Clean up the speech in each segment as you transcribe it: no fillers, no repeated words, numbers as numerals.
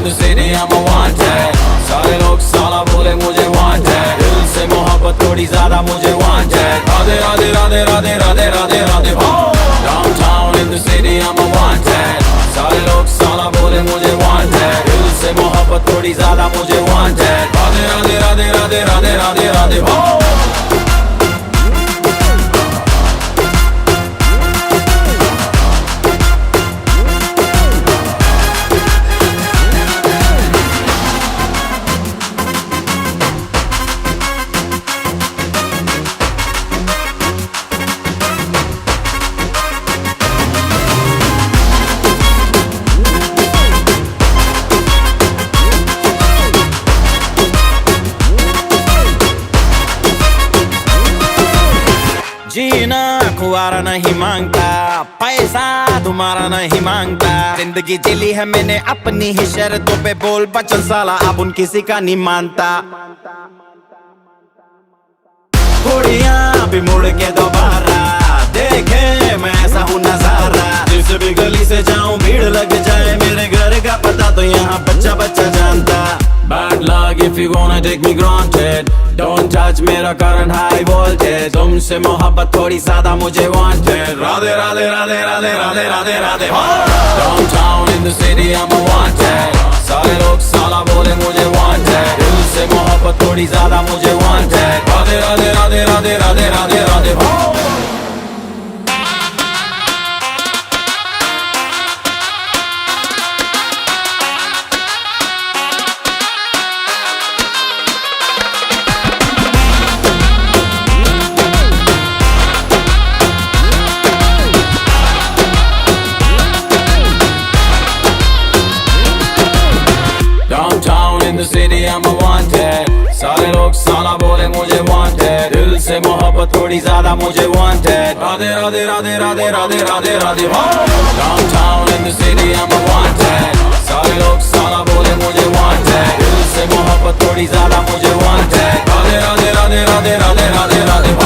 the city, I'm a wanted. सारे लोग साला बोले मुझे wanted. दिल से मोहब्बत थोड़ी ज्यादा मुझे wanted. Radhe Radhe Radhe Radhe Radhe Radhe Radhe Downtown in the city, I'm a wanted. सारे लोग साला बोले मुझे wanted. दिल से मोहब्बत थोड़ी ज्यादा मुझे wanted. राधे राधे राधे राधे राधे राधे राधे जीना खुआरा नहीं मांगता, पैसा तुम्हारा नहीं मांगता। जिंदगी जिली है मैंने अपनी ही शर्तों पे, बोल बचन साला अब उन किसी का नहीं मानता। कुड़ियां भी मुड़ के दोबारा देखे मैं ऐसा हूँ नजारा। जिस भी गली से जाऊं भीड़ लग जाए, मेरे घर का पता तो यहाँ बच्चा बच्चा जानता। Bad luck if you wanna take me granted. Don't touch मेरा current high voltage. तुमसे मोहब्बत थोड़ी ज्यादा मुझे wanted. Radhe Radhe Radhe Radhe Radhe Radhe Radhe Downtown in the city I'm a wanted. सारे लोग साला बोले मुझे wanted. दिल से मोहब्बत थोड़ी ज्यादा मुझे wanted. Radhe Radhe Radhe Radhe Radhe Radhe Radhe in the city I'm a wanted. सारे लोग साला बोले मुझे wanted. दिल से मोहब्बत थोड़ी ज्यादा मुझे wanted. Radhe Radhe Radhe Radhe Radhe Radhe Radhe Downtown in the city I'm a wanted. सारे लोग साला बोले मुझे wanted. दिल से मोहब्बत थोड़ी ज्यादा मुझे wanted. Radhe Radhe Radhe Radhe Radhe Radhe Radhe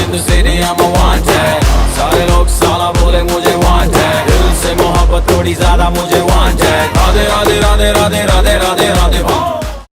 in the city I'm a wanted. सारे लोग साला बोले मुझे wanted. दिल से मोहब्बत थोड़ी ज्यादा मुझे wanted.